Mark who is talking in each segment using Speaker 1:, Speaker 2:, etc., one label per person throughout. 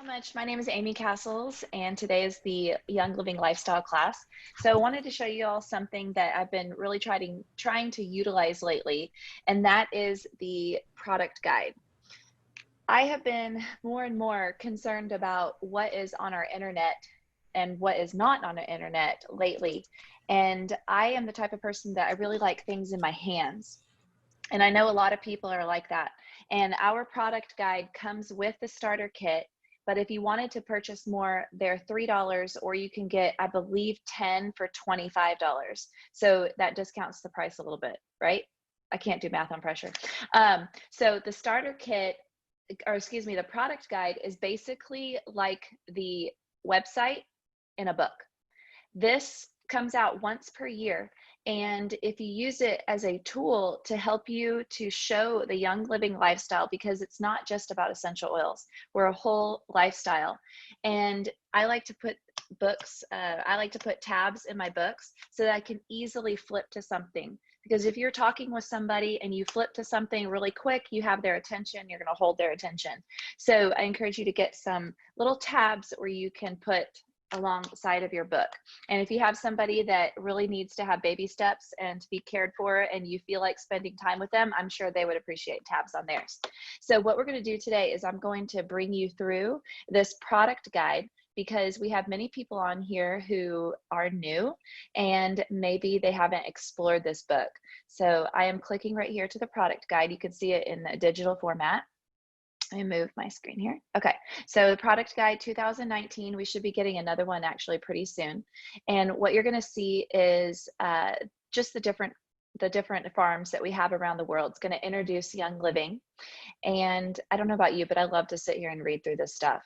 Speaker 1: So much. My name is Amy Castles, and today is the Young Living Lifestyle class. So I wanted to show you all something that I've been really trying to utilize lately, and that is the product guide. I have been more and more concerned about what is on our internet and what is not on our internet lately. And I am the type of person that I really like things in my hands. And I know a lot of people are like that. And our product guide comes with the starter kit. But if you wanted to purchase more, they're $3, or you can get, I believe, 10 for $25. So that discounts the price a little bit, right? I can't do math on pressure. So the starter kit, or excuse me, the product guide is basically like the website in a book. This comes out once per year. And if you use it as a tool to help you to show the Young Living lifestyle, because it's not just about essential oils, we're a whole lifestyle. And I like to put I like to put tabs in my books so that I can easily flip to something. Because if you're talking with somebody and you flip to something really quick, you have their attention, you're going to hold their attention. So I encourage you to get some little tabs where you can put alongside of your book. And if you have somebody that really needs to have baby steps and to be cared for, and you feel like spending time with them, I'm sure they would appreciate tabs on theirs. So what we're going to do today is I'm going to bring you through this product guide, because we have many people on here who are new and maybe they haven't explored this book. So I am clicking right here to the product guide. You can see it in the digital format. Let me move my screen here. Okay, so the product guide 2019, we should be getting another one actually pretty soon. And what you're going to see is just the different farms that we have around the world. It's going to introduce Young Living. And I don't know about you, but I love to sit here and read through this stuff.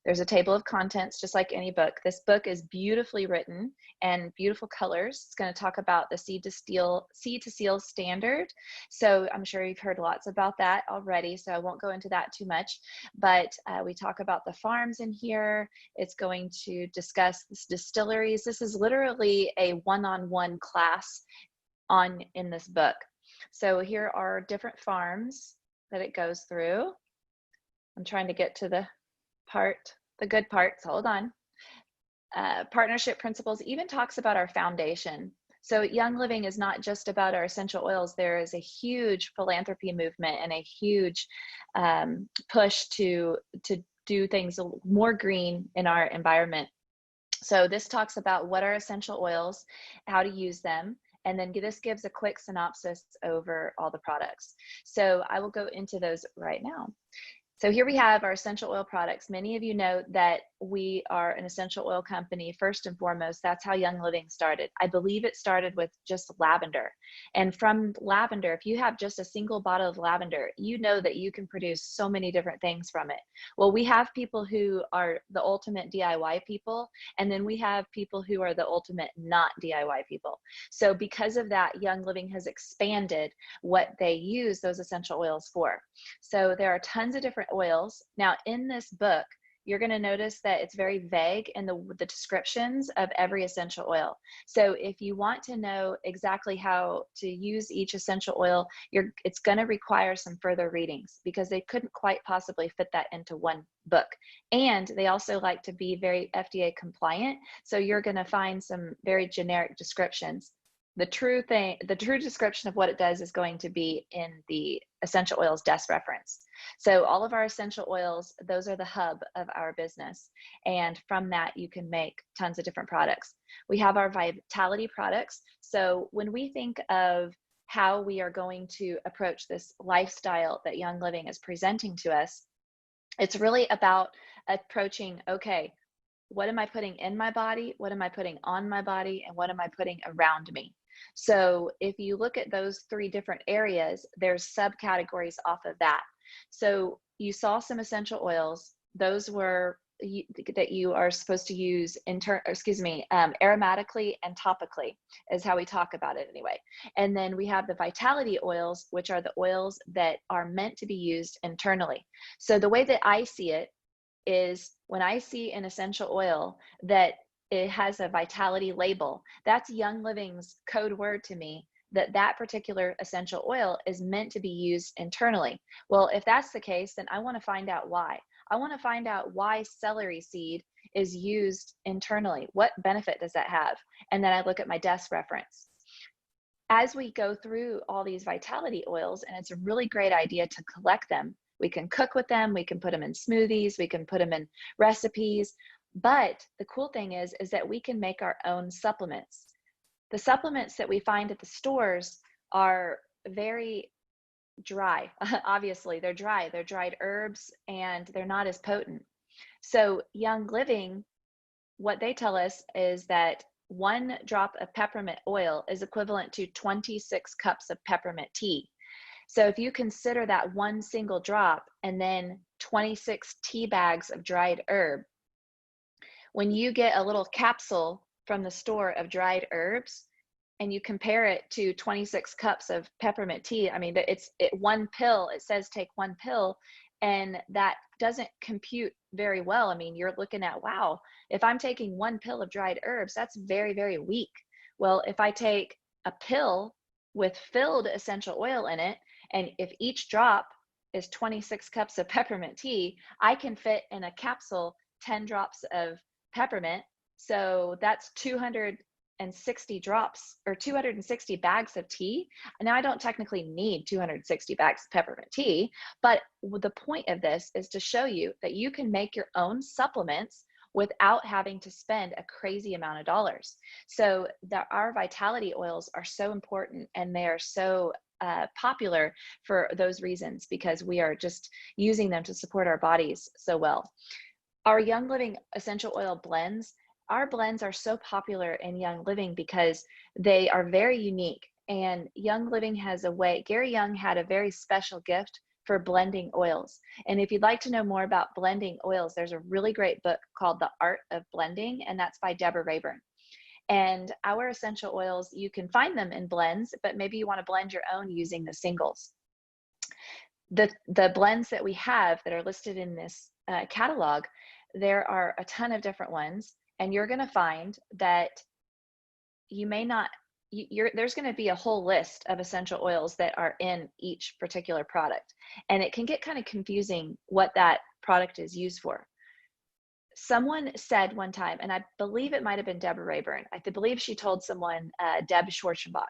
Speaker 1: There's a table of contents, just like any book. This book is beautifully written and beautiful colors. It's going to talk about the seed to seal standard. So I'm sure you've heard lots about that already, so I won't go into that too much. But we talk about the farms in here. It's going to discuss distilleries. This is literally a one-on-one class in this book. So here are different farms that it goes through. I'm trying to get to the good parts, hold on. Partnership principles even talks about our foundation. So Young Living is not just about our essential oils. There is a huge philanthropy movement and a huge push to do things more green in our environment. So this talks about what are essential oils, how to use them, and then this gives a quick synopsis over all the products. So I will go into those right now. So here we have our essential oil products. Many of you know that we are an essential oil company first and foremost. That's how Young Living started. I believe it started with just lavender. And from lavender, if you have just a single bottle of lavender, you know that you can produce so many different things from it. Well, we have people who are the ultimate DIY people, and then we have people who are the ultimate not DIY people. So because of that, Young Living has expanded what they use those essential oils for. So there are tons of different oils. Now in this book, you're going to notice that it's very vague in the descriptions of every essential oil. So if you want to know exactly how to use each essential oil, it's going to require some further readings, because they couldn't quite possibly fit that into one book. And they also like to be very FDA compliant. So you're going to find some very generic descriptions. The true description of what it does is going to be in the essential oils desk reference. So all of our essential oils, those are the hub of our business. And from that, you can make tons of different products. We have our vitality products. So when we think of how we are going to approach this lifestyle that Young Living is presenting to us, it's really about approaching, okay, what am I putting in my body? What am I putting on my body? And what am I putting around me? So if you look at those three different areas, there's subcategories off of that. So you saw some essential oils. Those were that you are supposed to use aromatically and topically is how we talk about it anyway. And then we have the vitality oils, which are the oils that are meant to be used internally. So the way that I see it is, when I see an essential oil that it has a vitality label, that's Young Living's code word to me that particular essential oil is meant to be used internally. Well, if that's the case, then I want to find out why. I want to find out why celery seed is used internally. What benefit does that have? And then I look at my desk reference. As we go through all these vitality oils, and it's a really great idea to collect them. We can cook with them, we can put them in smoothies, we can put them in recipes. But the cool thing is that we can make our own supplements. The supplements that we find at the stores are very dry. Obviously, they're dry. They're dried herbs and they're not as potent. So, Young Living, what they tell us is that 1 drop of peppermint oil is equivalent to 26 cups of peppermint tea. So if you consider that one single drop and then 26 tea bags of dried herb, when you get a little capsule from the store of dried herbs and you compare it to 26 cups of peppermint tea, I mean, one pill, it says take 1 pill, and that doesn't compute very well. I mean, you're looking at, wow, if I'm taking 1 pill of dried herbs, that's very, very weak. Well, if I take a pill with filled essential oil in it, and if each drop is 26 cups of peppermint tea, I can fit in a capsule 10 drops of peppermint. So that's 260 drops or 260 bags of tea. Now, I don't technically need 260 bags of peppermint tea, but the point of this is to show you that you can make your own supplements without having to spend a crazy amount of dollars. So our vitality oils are so important, and they are so popular for those reasons, because we are just using them to support our bodies so well. Our Young Living essential oil blends, our blends are so popular in Young Living because they are very unique. And Young Living has a way, Gary Young had a very special gift for blending oils. And if you'd like to know more about blending oils, there's a really great book called The Art of Blending, and that's by Deborah Rayburn. And our essential oils, you can find them in blends, but maybe you want to blend your own using the singles. The blends that we have that are listed in this catalog, there are a ton of different ones, and you're going to find that you may not, there's going to be a whole list of essential oils that are in each particular product, and it can get kind of confusing what that product is used for. Someone said one time, and I believe it might have been Deborah Rayburn, I believe she told someone, Deb Schwarzenbach,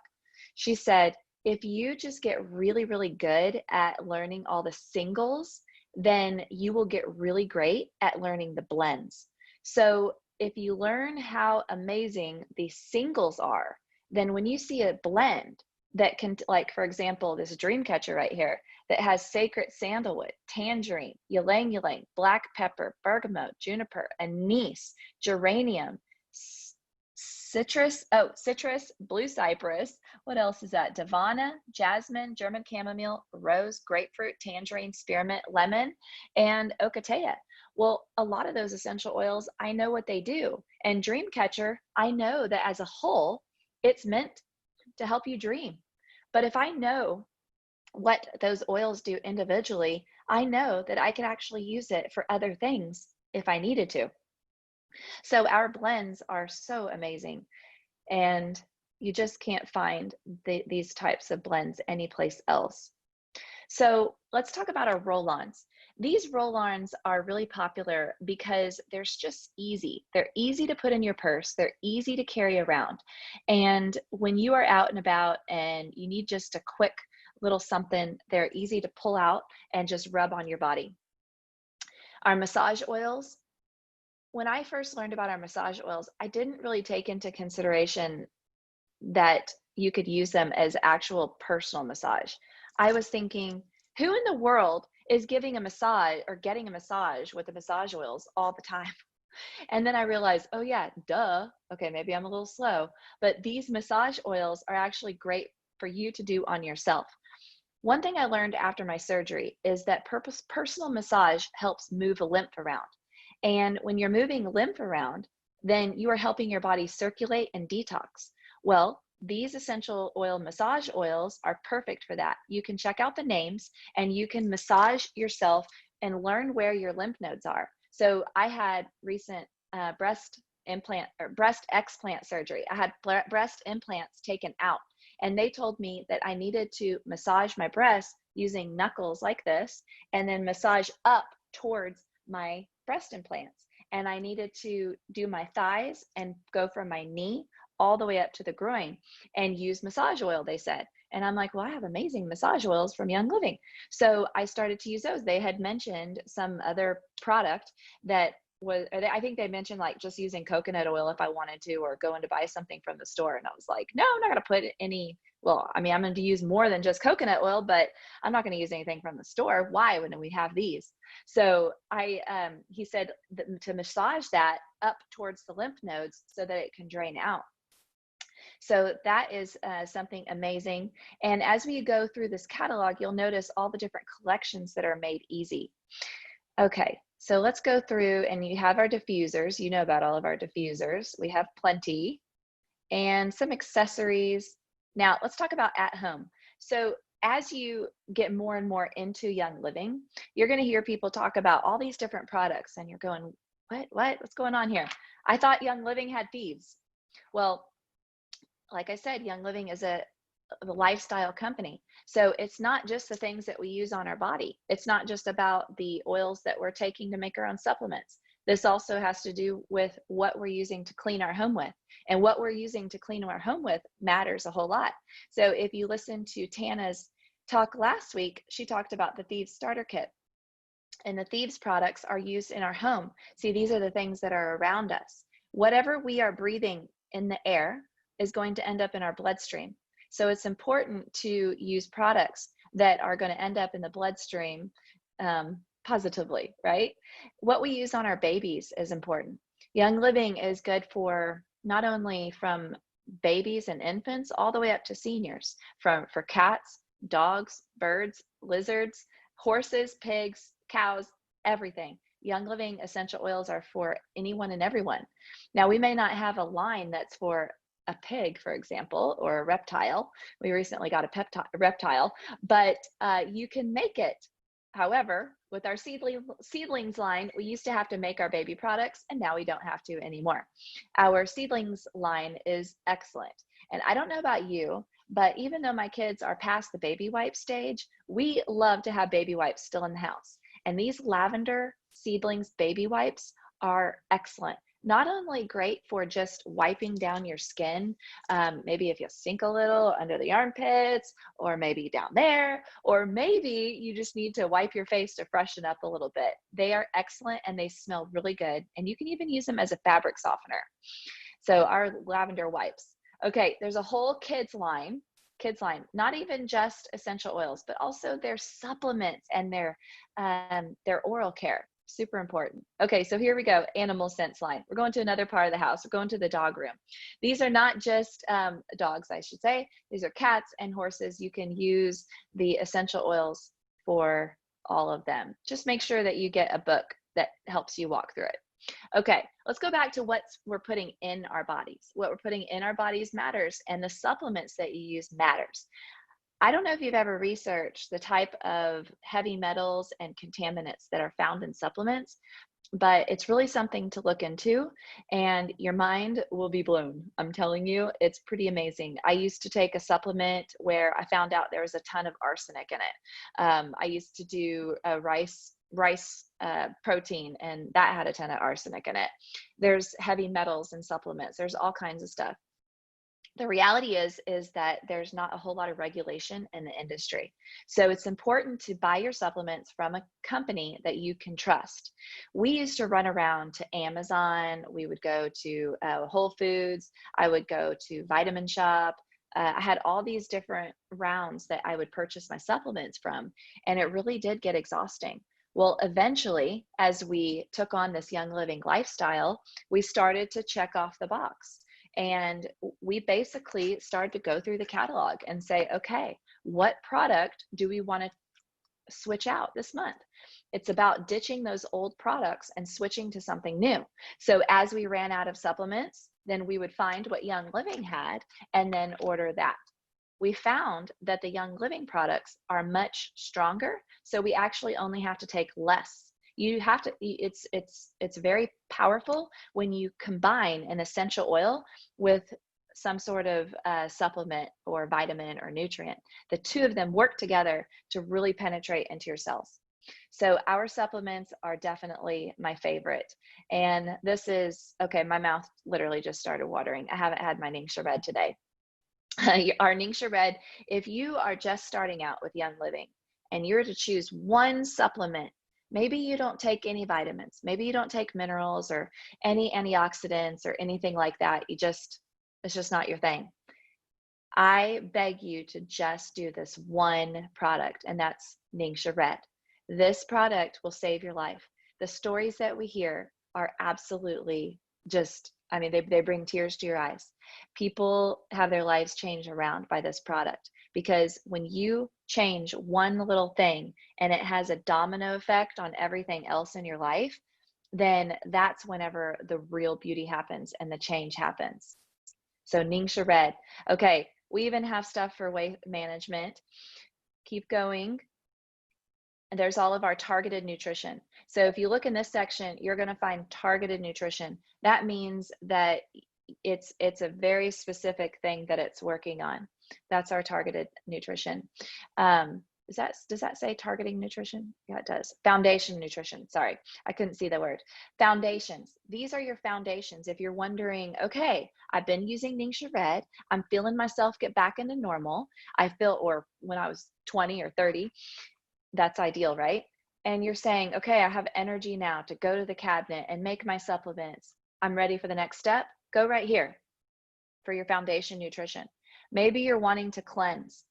Speaker 1: she said, if you just get really, really good at learning all the singles, then you will get really great at learning the blends. So if you learn how amazing the singles are, then when you see a blend that can, like, for example, this Dreamcatcher right here that has sacred sandalwood, tangerine, ylang ylang, black pepper, bergamot, juniper, anise, geranium, citrus, blue cypress. What else is that? Davana, jasmine, German chamomile, rose, grapefruit, tangerine, spearmint, lemon, and ocotea. Well, a lot of those essential oils, I know what they do. And Dreamcatcher, I know that as a whole, it's meant to help you dream. But if I know what those oils do individually, I know that I could actually use it for other things if I needed to. So our blends are so amazing, and you just can't find these types of blends anyplace else. So let's talk about our roll-ons. These roll-ons are really popular because they're just easy. They're easy to put in your purse. They're easy to carry around. And when you are out and about and you need just a quick little something, they're easy to pull out and just rub on your body. Our massage oils. When I first learned about our massage oils, I didn't really take into consideration that you could use them as actual personal massage. I was thinking, who in the world is giving a massage or getting a massage with the massage oils all the time? And then I realized, oh yeah, duh. Okay, maybe I'm a little slow, but these massage oils are actually great for you to do on yourself. One thing I learned after my surgery is that personal massage helps move lymph around. And when you're moving lymph around, then you are helping your body circulate and detox. Well, these essential oil massage oils are perfect for that. You can check out the names and you can massage yourself and learn where your lymph nodes are. So I had recent breast explant surgery. I had breast implants taken out, and they told me that I needed to massage my breast using knuckles like this, and then massage up towards my breast implants. And I needed to do my thighs and go from my knee all the way up to the groin and use massage oil, they said. And I'm like, well, I have amazing massage oils from Young Living. So I started to use those. They had mentioned some other product that was, I think they mentioned like just using coconut oil if I wanted to, or going to buy something from the store. And I was like, no, I'm not going to put any, well, I mean, I'm going to use more than just coconut oil, but I'm not going to use anything from the store. Why when we have these? So he said to massage that up towards the lymph nodes so that it can drain out. So that is something amazing. And as we go through this catalog, you'll notice all the different collections that are made easy. Okay, so let's go through, and you have our diffusers. You know about all of our diffusers. We have plenty and some accessories. Now let's talk about at home. So as you get more and more into Young Living, you're going to hear people talk about all these different products and you're going, what's going on here? I thought Young Living had thieves. Well, like I said, Young Living is a lifestyle company. So it's not just the things that we use on our body. It's not just about the oils that we're taking to make our own supplements. This also has to do with what we're using to clean our home with. And what we're using to clean our home with matters a whole lot. So if you listen to Tana's talk last week, she talked about the Thieves Starter Kit. And the Thieves products are used in our home. See, these are the things that are around us. Whatever we are breathing in the air is going to end up in our bloodstream. So it's important to use products that are going to end up in the bloodstream positively, right? What we use on our babies is important. Young Living is good for not only from babies and infants all the way up to seniors, for cats, dogs, birds, lizards, horses, pigs, cows, everything. Young Living essential oils are for anyone and everyone. Now, we may not have a line that's for a pig, for example, or a reptile. We recently got a reptile, but you can make it. However, with our seedlings line, we used to have to make our baby products, and now we don't have to anymore. Our seedlings line is excellent. And I don't know about you, but even though my kids are past the baby wipe stage, we love to have baby wipes still in the house. And these lavender seedlings baby wipes are excellent. Not only great for just wiping down your skin, maybe if you stink a little under the armpits, or maybe down there, or maybe you just need to wipe your face to freshen up a little bit. They are excellent and they smell really good. And you can even use them as a fabric softener. So our lavender wipes. Okay, there's a whole kids line, not even just essential oils, but also their supplements and their oral care. Super important. Okay, so here we go, animal sense line. We're going to another part of the house. We're going to the dog room. These are not just dogs, I should say. These are cats and horses. You can use the essential oils for all of them. Just make sure that you get a book that helps you walk through it. Okay, let's go back to what we're putting in our bodies. What we're putting in our bodies matters, and the supplements that you use matters. I don't know if you've ever researched the type of heavy metals and contaminants that are found in supplements, but it's really something to look into, and your mind will be blown. I'm telling you, it's pretty amazing. I used to take a supplement where I found out there was a ton of arsenic in it. I used to do a rice protein, and that had a ton of arsenic in it. There's heavy metals in supplements. There's all kinds of stuff. The reality is that there's not a whole lot of regulation in the industry. So it's important to buy your supplements from a company that you can trust. We used to run around to Amazon. We would go to Whole Foods. I would go to Vitamin Shop. I had all these different rounds that I would purchase my supplements from, and it really did get exhausting. Well, eventually, as we took on this Young Living lifestyle, we started to check off the box. And we basically started to go through the catalog and say, okay, what product do we want to switch out this month? It's about ditching those old products and switching to something new. So as we ran out of supplements, then we would find what Young Living had and then order that. We found that the Young Living products are much stronger, so we actually only have to take less. You have to, it's very powerful when you combine an essential oil with some sort of supplement or vitamin or nutrient. The two of them work together to really penetrate into your cells. So our supplements are definitely my favorite. And this is, okay, my mouth literally just started watering. I haven't had my Ningxia Red today. Our Ningxia Red, if you are just starting out with Young Living and you're to choose one supplement, maybe you don't take any vitamins, maybe you don't take minerals or any antioxidants or anything like that. It's just not your thing. I beg you to just do this one product, and that's Ningxia Red. This product will save your life. The stories that we hear are absolutely just, I mean, they bring tears to your eyes. People have their lives changed around by this product, because when you change one little thing and it has a domino effect on everything else in your life, then that's whenever the real beauty happens and the change happens. So Ningxia Red. Okay, we even have stuff for weight management. Keep going. And there's all of our targeted nutrition. So if you look in this section, you're going to find targeted nutrition. That means that it's a very specific thing that it's working on. That's our targeted nutrition. Does that say targeting nutrition? Yeah, it does. Foundation nutrition. Sorry, I couldn't see the word. Foundations. These are your foundations. If you're wondering, okay, I've been using Ningxia Red. I'm feeling myself get back into normal. Or when I was 20 or 30, that's ideal, right? And you're saying, okay, I have energy now to go to the cabinet and make my supplements. I'm ready for the next step. Go right here for your foundation nutrition. Maybe you're wanting to cleanse.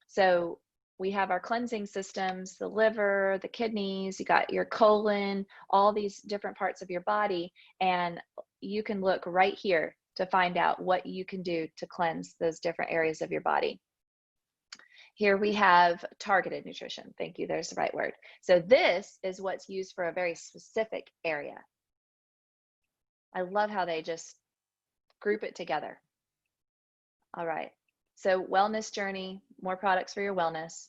Speaker 1: So we have our cleansing systems, the liver, the kidneys, you got your colon, all these different parts of your body. And you can look right here to find out what you can do to cleanse those different areas of your body. Here we have targeted nutrition. Thank you, there's the right word. So this is what's used for a very specific area. I love how they just group it together. All right, so wellness journey, more products for your wellness.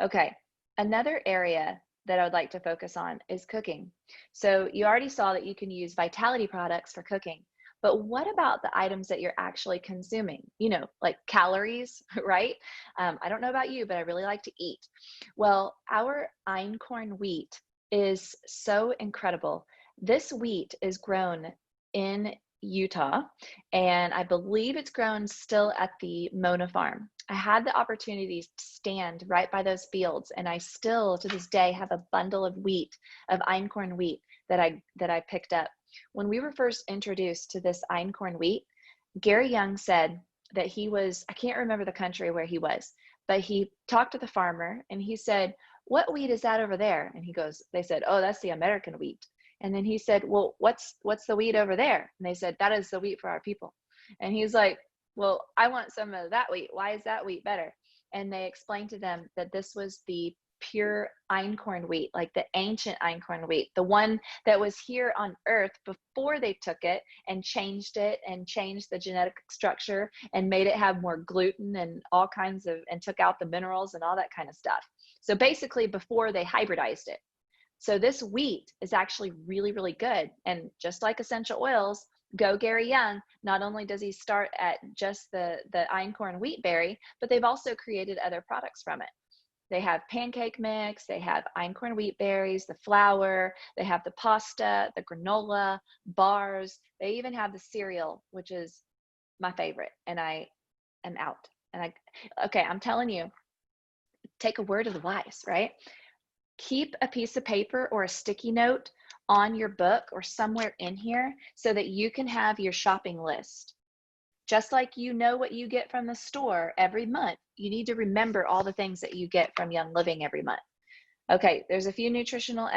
Speaker 1: Okay, another area that I would like to focus on is cooking. So you already saw that you can use vitality products for cooking. But what about the items that you're actually consuming? You know, like calories, right? I don't know about you, but I really like to eat. Well, our einkorn wheat is so incredible. This wheat is grown in Utah, and I believe it's grown still at the Mona farm. I had the opportunity to stand right by those fields, and I still to this day have a bundle of wheat, of einkorn wheat that I picked up. When we were first introduced to this einkorn wheat, Gary Young said that he was, I can't remember the country where he was, but he talked to the farmer and he said, "What wheat is that over there?" And they said, "Oh, that's the American wheat." And then he said, "Well, what's the wheat over there?" And they said, "That is the wheat for our people." And he's like, "Well, I want some of that wheat. Why is that wheat better?" And they explained to them that this was the pure einkorn wheat, like the ancient einkorn wheat, the one that was here on earth before they took it and changed the genetic structure and made it have more gluten and all kinds of, and took out the minerals and all that kind of stuff. So basically before they hybridized it. So this wheat is actually really, really good. And just like essential oils, go Gary Young, not only does he start at just the einkorn wheat berry, but they've also created other products from it. They have pancake mix, they have einkorn wheat berries, the flour, they have the pasta, the granola, bars. They even have the cereal, which is my favorite. And I am out. Okay, I'm telling you, take a word of the wise, right? Keep a piece of paper or a sticky note on your book or somewhere in here so that you can have your shopping list. Just like you know what you get from the store every month, you need to remember all the things that you get from Young Living every month. Okay, there's a few nutritional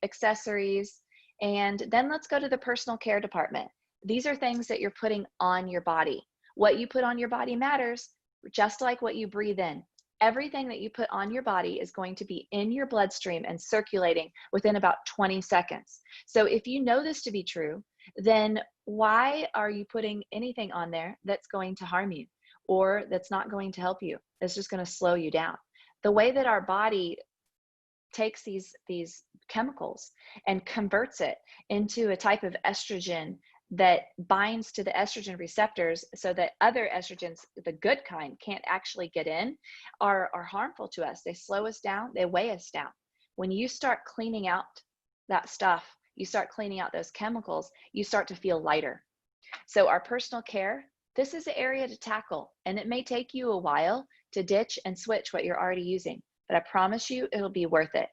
Speaker 1: accessories, and then let's go to the personal care department. These are things that you're putting on your body. What you put on your body matters, just like what you breathe in. Everything that you put on your body is going to be in your bloodstream and circulating within about 20 seconds. So if you know this to be true, then why are you putting anything on there that's going to harm you or that's not going to help you? It's just going to slow you down. The way that our body takes these chemicals and converts it into a type of estrogen that binds to the estrogen receptors so that other estrogens, the good kind, can't actually get in, are harmful to us. They slow us down, they weigh us down. When you start cleaning out that stuff, you start cleaning out those chemicals, you start to feel lighter. So our personal care, this is the area to tackle, and it may take you a while to ditch and switch what you're already using, but I promise you it'll be worth it.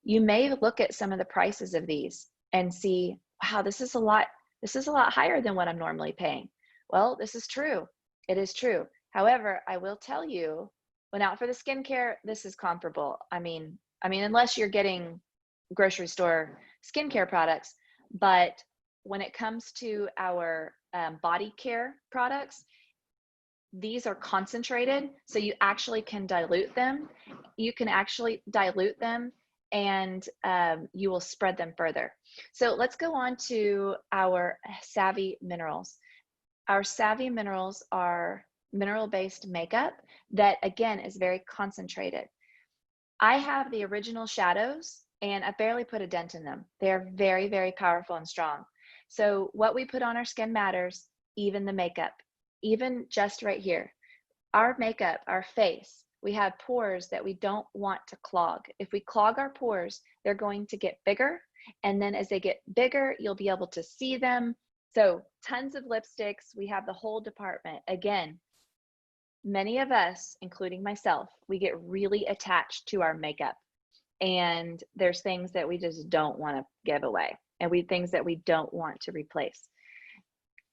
Speaker 1: You may look at some of the prices of these and see, wow, this is a lot higher than what I'm normally paying. Well, this is true. It is true. However, I will tell you, when out for the skincare, this is comparable. I mean, unless you're getting grocery store skincare products, but when it comes to our body care products, these are concentrated, so you actually can dilute them. You can actually dilute them and you will spread them further. So let's go on to our Savvy Minerals. Our Savvy Minerals are mineral-based makeup that, again, is very concentrated. I have the original shadows and I barely put a dent in them. They're very, very powerful and strong. So what we put on our skin matters, even the makeup, even just right here. Our makeup, our face, we have pores that we don't want to clog. If we clog our pores, they're going to get bigger. And then as they get bigger, you'll be able to see them. So tons of lipsticks. We have the whole department. Again, many of us, including myself, we get really attached to our makeup. And there's things that we just don't want to give away, and things that we don't want to replace.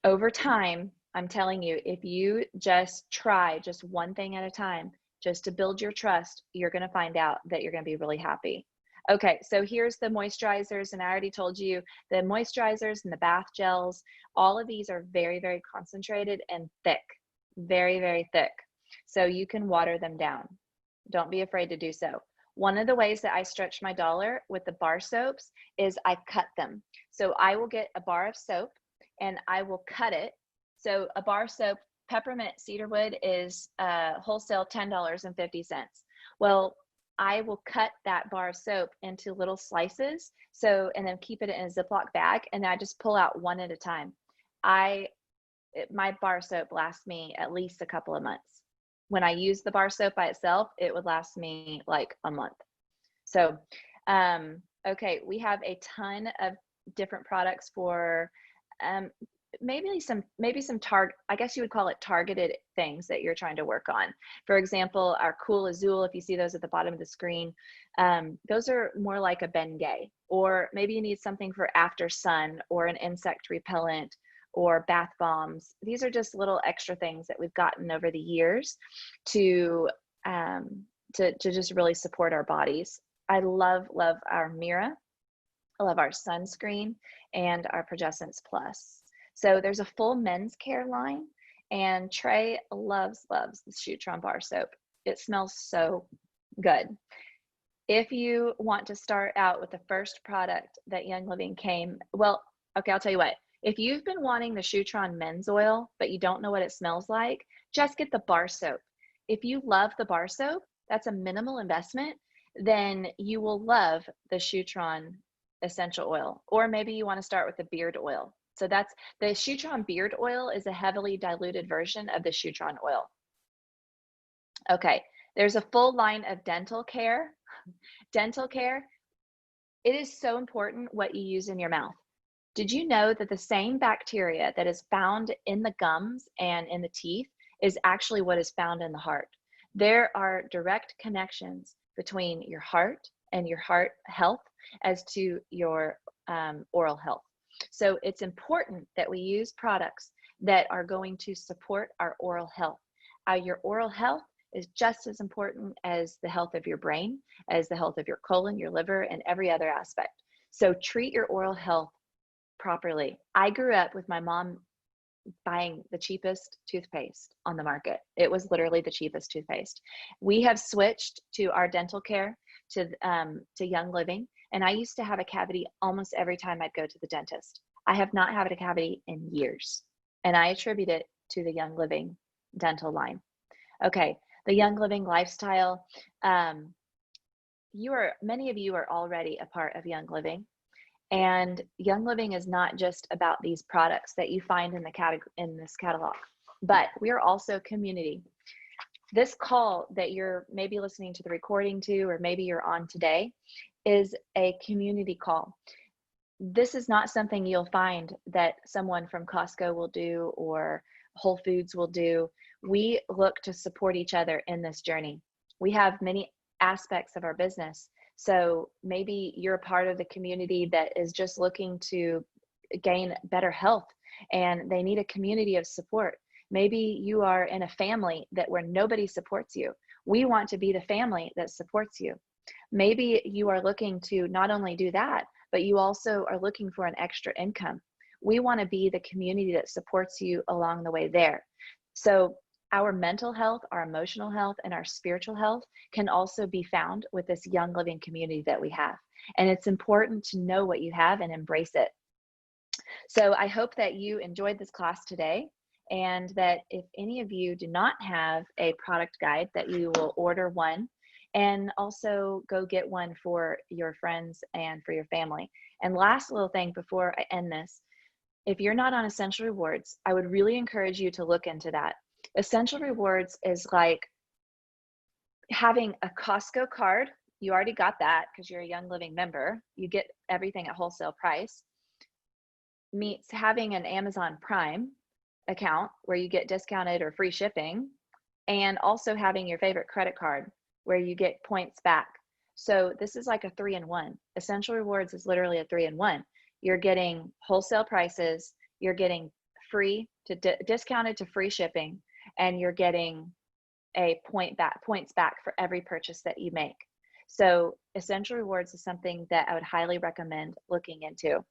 Speaker 1: Over time, I'm telling you, if you just try just one thing at a time, just to build your trust, you're going to find out that you're going to be really happy. Okay, so here's the moisturizers, and I already told you the moisturizers and the bath gels, all of these are very, very concentrated and thick, very, very thick. So you can water them down. Don't be afraid to do so. One of the ways that I stretch my dollar with the bar soaps is I cut them. So I will get a bar of soap and I will cut it. So a bar soap, peppermint cedarwood is wholesale $10.50. Well, I will cut that bar of soap into little slices. So, and then keep it in a Ziploc bag, and I just pull out one at a time. My bar soap lasts me at least a couple of months. When I use the bar soap by itself, it would last me like a month. So, okay, we have a ton of different products for maybe some I guess you would call it targeted things that you're trying to work on. For example, our Cool Azul, if you see those at the bottom of the screen, those are more like a Bengay, or maybe you need something for after sun or an insect repellent or bath bombs. These are just little extra things that we've gotten over the years to just really support our bodies. I love our Mira. I love our sunscreen and our Progessence Plus. So there's a full men's care line, and Trey loves the Shutron bar soap. It smells so good. If you want to start out with the first product that Young Living came, well, okay, I'll tell you what. If you've been wanting the Shutron men's oil, but you don't know what it smells like, just get the bar soap. If you love the bar soap, that's a minimal investment, then you will love the Shutron essential oil. Or maybe you want to start with the beard oil. So that's the Shutron beard oil is a heavily diluted version of the Shutron oil. Okay, there's a full line of dental care. Dental care, it is so important what you use in your mouth. Did you know that the same bacteria that is found in the gums and in the teeth is actually what is found in the heart? There are direct connections between your heart and your heart health as to your oral health. So it's important that we use products that are going to support our oral health. Your oral health is just as important as the health of your brain, as the health of your colon, your liver, and every other aspect. So treat your oral health properly. I grew up with my mom buying the cheapest toothpaste on the market. It was literally the cheapest toothpaste. We have switched to our dental care to Young Living, and I used to have a cavity almost every time I'd go to the dentist. I have not had a cavity in years, and I attribute it to the Young Living dental line. Okay, the Young Living lifestyle. Many of you are already a part of Young Living. And Young Living is not just about these products that you find in this catalog, but we are also a community. This call that you're maybe listening to the recording to, or maybe you're on today, is a community call. This is not something you'll find that someone from Costco will do or Whole Foods will do. We look to support each other in this journey. We have many aspects of our business. So maybe you're a part of the community that is just looking to gain better health and they need a community of support. Maybe you are in a family that where nobody supports you. We want to be the family that supports you. Maybe you are looking to not only do that, but you also are looking for an extra income. We want to be the community that supports you along the way there. So our mental health, our emotional health, and our spiritual health can also be found with this Young Living community that we have. And it's important to know what you have and embrace it. So I hope that you enjoyed this class today, and that if any of you do not have a product guide, that you will order one and also go get one for your friends and for your family. And last little thing before I end this, if you're not on Essential Rewards, I would really encourage you to look into that. Essential Rewards is like having a Costco card. You already got that because you're a Young Living member. You get everything at wholesale price. Meets having an Amazon Prime account where you get discounted or free shipping, and also having your favorite credit card where you get points back. So this is like a 3-in-1. Essential Rewards is literally a 3-in-1. You're getting wholesale prices, you're getting free to discounted to free shipping, and you're getting a points back for every purchase that you make. So Essential Rewards is something that I would highly recommend looking into,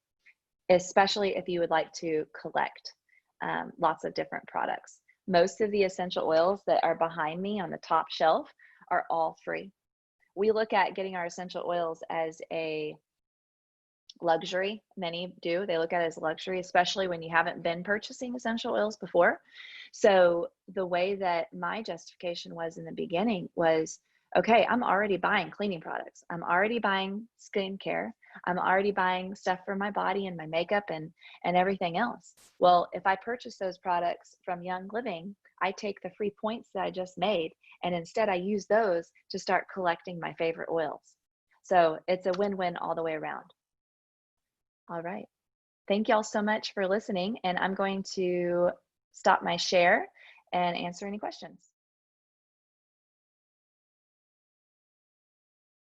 Speaker 1: especially if you would like to collect lots of different products. Most of the essential oils that are behind me on the top shelf are all free. We look at getting our essential oils as a luxury. Many do. They look at it as luxury, especially when you haven't been purchasing essential oils before. So the way that my justification was in the beginning was, okay, I'm already buying cleaning products. I'm already buying skincare. I'm already buying stuff for my body and my makeup and everything else. Well, if I purchase those products from Young Living, I take the free points that I just made, and instead I use those to start collecting my favorite oils. So it's a win-win all the way around. All right. Thank y'all so much for listening, and I'm going to stop my share and answer any questions.